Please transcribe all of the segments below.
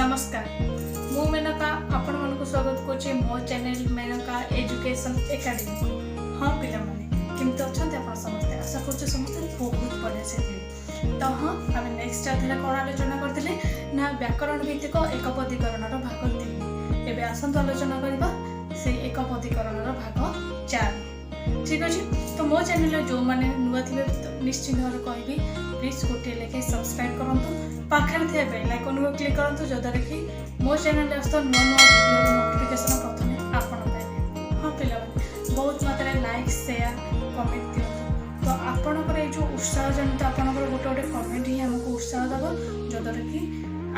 नमस्कार मु मेनका आपण मन स्वागत करछि मो चैनल मेनका एजुकेशन एकेडमी। हाँ पिला माने केमते अछन्ते आपण समस्त आशा करछु समस्त बहुत बढ़िया से थे। तो हाँ आम नेक्स्ट अध्याय कौन आलोचना करथिले ना व्याकरण भित्तिक एकपदीकरणर भाग 3। एबे आसंत आलोचना करबा से एकपदीकरणर भाग 4। ठीक अच्छे तो मो चैनल जो मैंने नुआ थे निश्चित भाव कहबी प्लीज गोटे लेखे सब्सक्राइब करूँ पाखे थे बेल आइकन को क्लिक करूँ जद्वारा कि मो चैनल आस नुआ नुआ वीडियो नोटिफिकेशन प्रथम आपण पाइबे। हाँ पिला बहुत मात्रा लाइक शेयर कमेंट दिखाँ तो आपणकर जो उत्साह जनित आपंकर गोटे गोटे कमेंट ही आमको उत्साह देव जद्वारा कि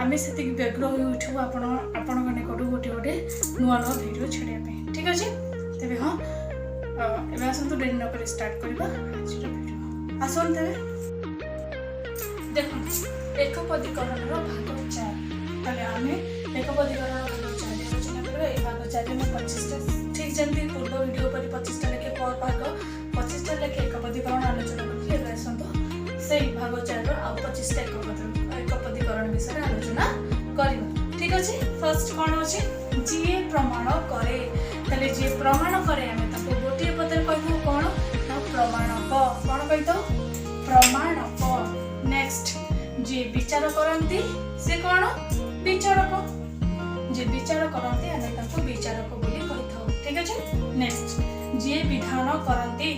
आम से व्यग्र हो उठू आपण निकट गोटे गोटे नुआ नुआ वीडियो छाड़ापी। ठीक अच्छे तेरे हाँ एवं आसतु डेरी नक स्टार्ट करवा आसन तेरे देख एकपदीकरण भाग 4 तेरे आम एकपदीकरण भाग 4 आलोचना करवा। ये भाग 4 में 25टा ठीक जमी पूर्व वीडियो पर 25टा लेखे पर भाग 25टा लेखे एकपदीकरण आलोचना करें आसतु से भाग 4 आउ 25टा एकपदीकरण विषय आलोचना करवा। ठीक अच्छे फर्स्ट कौन अच्छे जी प्रमाण करे ताले जी प्रमाण करे आम गोटे पदर कह कौन ना प्रमाणक कौन कही प्रमाणक। नेक्स्ट जी विचार करती से कौन विचारक जे विचार करती आम विचारक बोली कही। ठीक अच्छे नेक्स्ट जी विधान करती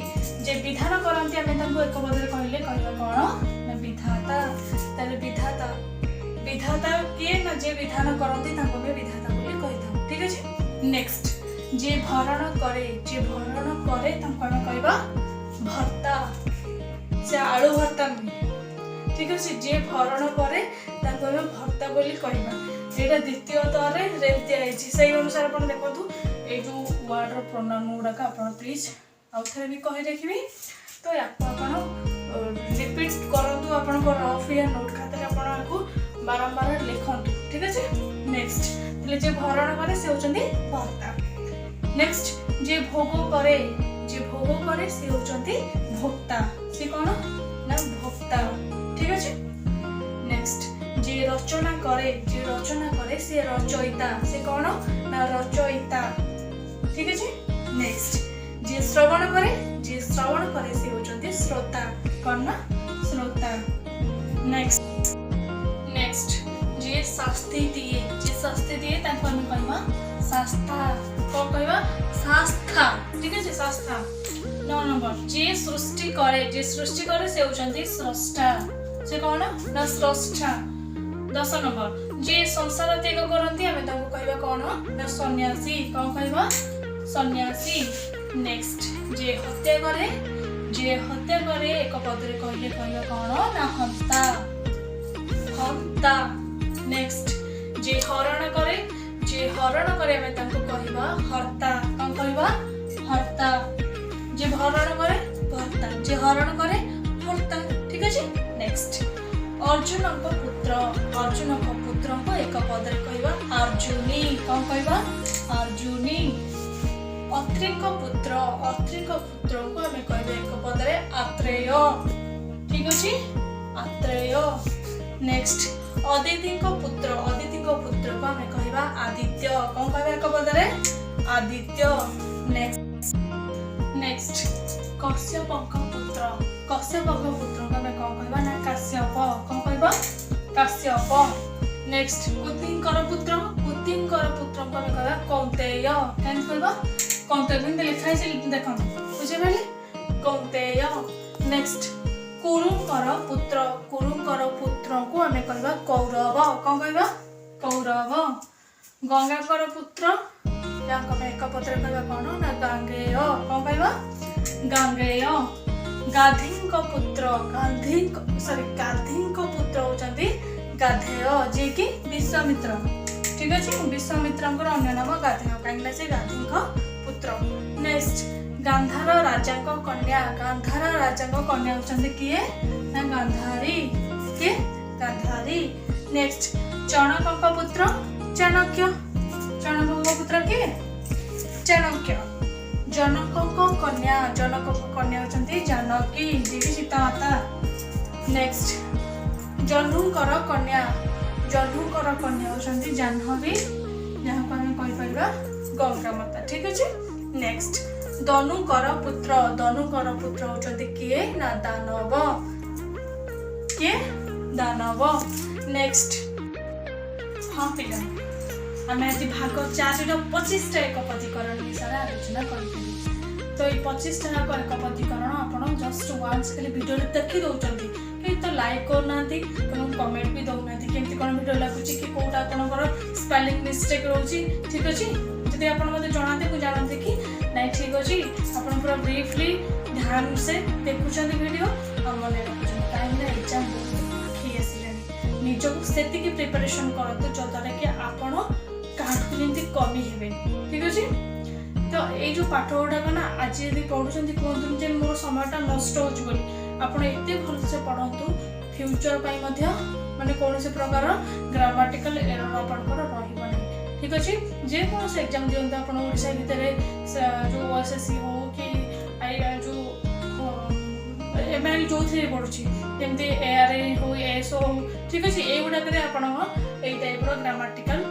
जे विधान करती आम एक पदर कहले कह कौन ना विधाता ताले विधाता विधाता किए ना जे विधान करती विधाता बोली कही। ठीक अच्छे नेक्स्ट जे भरण करे कहवा भर्ता से आलू भर्ता नुहे। ठीक अच्छे जे भरण करे भर्ता बोली कहवा यहाँ द्वितीय तरे रेल दिखाई से अनुसार आप देखो ये जो वर्ड प्रोनाउन गुड़ाक आप प्लीज आउ थे भी कही देखी तो रिपीट करूँ आप रफ या नोट खाते आपको बारंबार लिखु। ठीक अच्छे नेक्स्ट जे भरण करे से होचंदी भर्ता। नेक्स्ट जे भोग करे से होचंदी भोक्ता से कौन ना भोक्ता। ठीक अच्छे नेक्स्ट जे रचना करे से रचयिता से कौन ना रचयिता। ठीक अच्छे नेक्स्ट जे श्रवण करे से होचंदी श्रोता कौन ना श्रोता। नेक्स्ट जे शास्ति दिए ताको हम कहवा शास्ता कौन कहवा शास्ता। ठीक है शास्ता। 9 नंबर जे सृष्टि करे से होचंदी स्रष्टा से कौन ना स्रष्टा। 10 नंबर जे संसार त्याग करती आम ताको कहवा कौन ना सन्यासी कौन कहवा सन्यासी। नेक्स्ट जे हत्या करे एक पदरे कहले कहवा कौन ना हंता हंता। नेक्स्ट जे हरण करे आम ताको कहवा हर्ता कौन कहवा हर्ता। जे भरण करे भर्ता जे हरण करे हर्ता। ठीक अच्छे नेक्स्ट अर्जुन पुत्र को एक पदरे कहवा अर्जुनी कौन कहवा अर्जुनी। अत्रि पुत्र को आम कहवा एक पदरे आत्रेय। ठीक अच्छे आत्रेय। नेक्स्ट अदिति पुत्र को आम कहवा आदित्य कौन कहवा एक पदरे आदित्य। नेक्स्ट कश्यप पुत्र को आम कौन कहवा ना काश्यप कौन कहवा काश्यप। नेक्स्ट कुतिंकर पुत्र को आम कहवा कौंतेय क्या कहवा कौंतेय लिखा है देख बुझे कौंतेय। नेक्स्ट कुरुंकर पुत्र को आम कहवा कौरव कौन कहवा कौरव। गंगाकर पुत्र एक पत्र कहवा कौन ना गांगेय कौन कहवा गांगेय। गाधी पुत्र होचंदी गाधेय जे कि विश्वामित्र। ठीक अच्छे विश्वामित्र अन्य नाम गाधेय कहीं से गाधी पुत्र। नेक्स्ट गांधार राजा कन्या होचंदी किए ना गांधारी किए गांधारी। नेक्स्ट चणक पुत्र चाणक्य पुत्र किए चाणक्य। जनक कन्या होचंदी जानकी जी की सीता माता। नेक्स्ट जह्नुकर जदुकर कन्या होती जाह्नवी जहाँ को आम कहीपर गंगा माता। ठीक अच्छे। नेक्स्ट धनुकर पुत्र होती किए ना दानव, किए दानव। नेक्स्ट हाँ पिला आम आज भाग 4-25 एकपदीकरण विषय आलोचना करें। तो ये 25 एकपदीकरण आप जस्ट वन्स खाली वीडियो देखी दौरान कि तो लाइक करना कमेंट भी दौना केमती कौन वीडियो लगुच कि कौटा आपंकर स्पेलिंग मिस्टेक रोचे। ठीक अच्छे। जब आप जनाते मुझे जानते कि नहीं ठीक अच्छे आप पूरा ब्रीफली ध्यान से देखुं वीडियो और मन रखुं कहीं एग्जाम आखी आसा निजक से प्रिपरेशन करते जद्वारा कि आपड़ क्या कमी हे। ठीक अच्छे। तो ये जो पाठ गुड़ाक ना आज यदि पढ़ुं कहते मोर समयटा नष्ट हो भल से पढ़तु फ्यूचर माने कौन से प्रकार ग्रामाटिकल एरर आपंकर रही। ठीक अच्छे। जेकोसी एग्जाम दिखाते आप ओडिशा भितर जो OSSC हो कि जो MIL जो थी पढ़ुची जमी ARI हो AS हो। ठीक अच्छे। ये गुड़ाक टाइप ग्रामाटिकल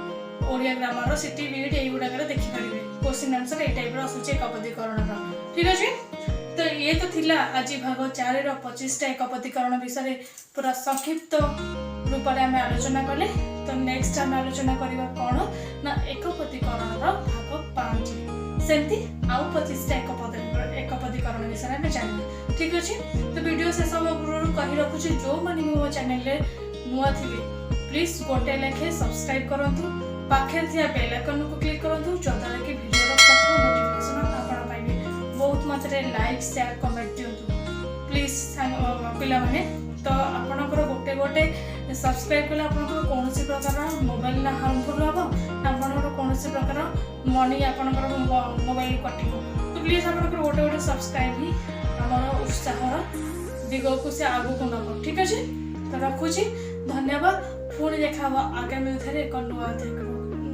ओडिया ग्रामर सिटी वीड ये गुड़ाक देखिपारे क्वेश्चन आंसर ये टाइप आसूचे एकपदीकरण। ठीक अच्छे। तो ये तो थिला आज भाग 4-25 एकपदीकरण विषय पूरा संक्षिप्त रूप में आम आलोचना कले। तो नेक्स्ट आम आलोचना करवा कौन ना एकपदीकरण भाग 5 सेमती आउ 25 एकपदीकरण विषय में जानवा। ठीक अच्छे। तो वीडियो शेष पूर्व कही रखुच्छी जो मैंने मो चैनल नुआ थे प्लीज गोटे लेखे सब्सक्राइब करूँ पाखे बेल आइकन को क्लिक करूँ जद्वारा कि वीडियो प्रथम नोटिफिकेशन आप पाइबे। बहुत मात्रा लाइक शेयर कमेंट दिंतु प्लीज पिला माने। तो आपणकर गोटे गोटे सब्सक्राइब कले आपंकर कौन प्रकार मोबाइल ना हार्मफुल हम ना आपंकर कौन प्रकार मनी आपंकर मोबाइल कटिब। तो प्लीज आपंकर गोटे गोटे सब्सक्राइब ही आम उत्साह दिग को से आगू को नब। ठीक अच्छे। तो रखुची धन्यवाद। पुणी देखा आगामी एक नुआ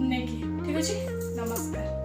नहीं। ठीक अच्छे। नमस्कार।